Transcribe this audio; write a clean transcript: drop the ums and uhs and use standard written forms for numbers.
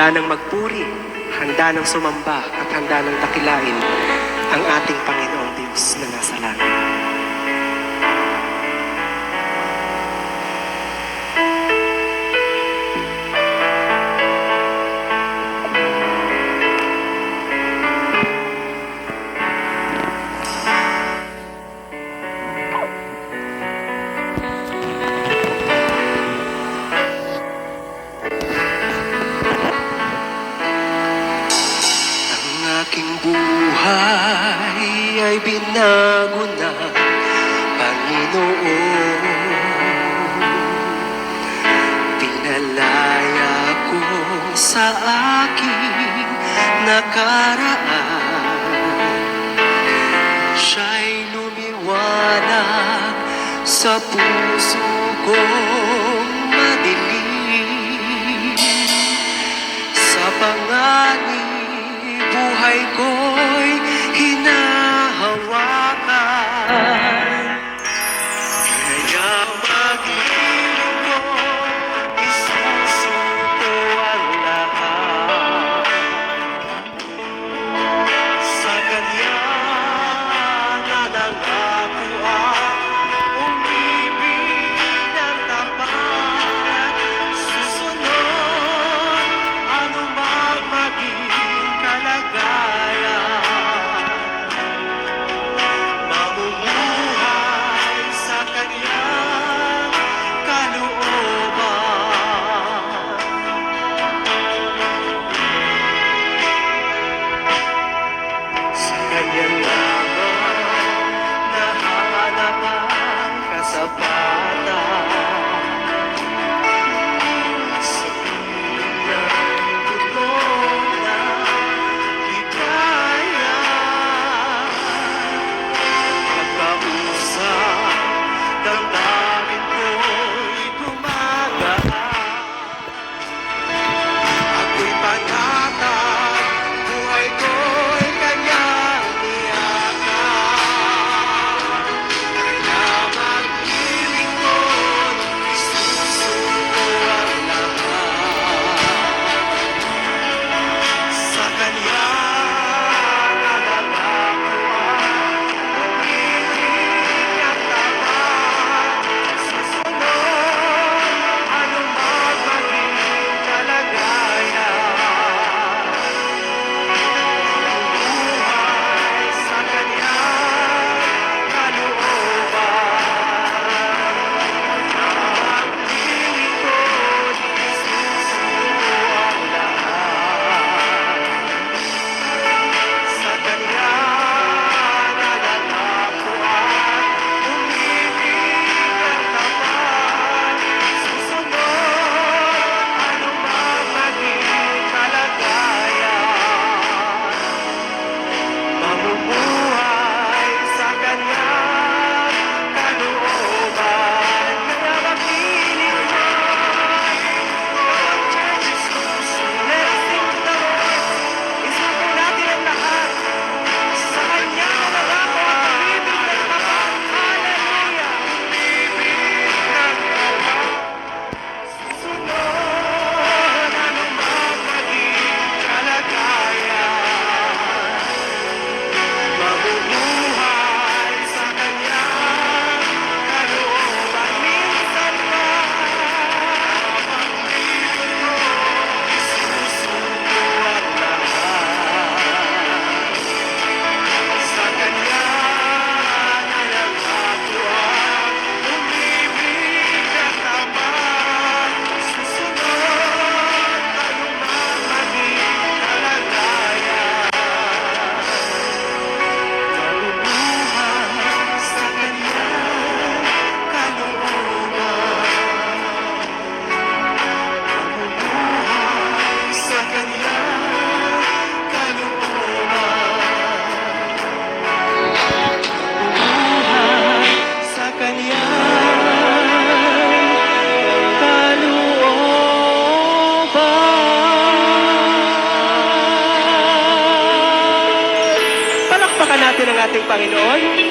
handa ng magpuri, handa ng sumamba at handa ng dakilain ang ating Panginoong Diyos na nasa langit. Aking buhay ay binago na, Panginoon. Pinalaya ko sa aking nakaraan. Siya'y lumiwanag sa puso kong madilim. Sa panganib buhay ko'y hinahawakan. Kaya mag-iling ko, isusuko ang lahat. Sa Kanya na nangako ang umibig ng tapat. Susunod anumang maging kalagayan, mamumuhay sa Kanyang kalooban. Sa Kanyang lamang nahanap ang kasapatan. Sa Kanyang tulong na hikaya, pagkausap damdamin ko'y gumagaan. Ako'y panatag, buhay ko'y Kanyang niyakan. Kaya mag-ilingon, isusuko ang lahat. Sa Kanya nangako ang umibig at tapat. Susunod anumang maging kalagayan, mamumuhay sa Kanyang kalooban. Maglilingkod, isusuko ang lahat. Sa Kanya nangako ang umibig at tapat. Susunod anumang maging kalagayan, mamumuhay sa Kanyang kalooban. Kaya mag-iling ko, let's sing to the Lord. Isuko natin ang lahat. Sa Kanya nangako ang umibig ng tapat. Hallelujah! Umibig ng tapat. Susunod anumang maging kalagayan, mamumuhay sa Kanyang kalooban. Minsan pa pag-ibig ko, isusuko ang lahat. Sa Kanya nangako ang umibig at tapat. Susunod anumang maging kalagayan, mamumuhay sa Kanyang kalooban. Mamumuhay sa Kanyang kalooban. Mamumuhay sa Kanyang kalooban. Palakpakan natin ang ating Panginoon.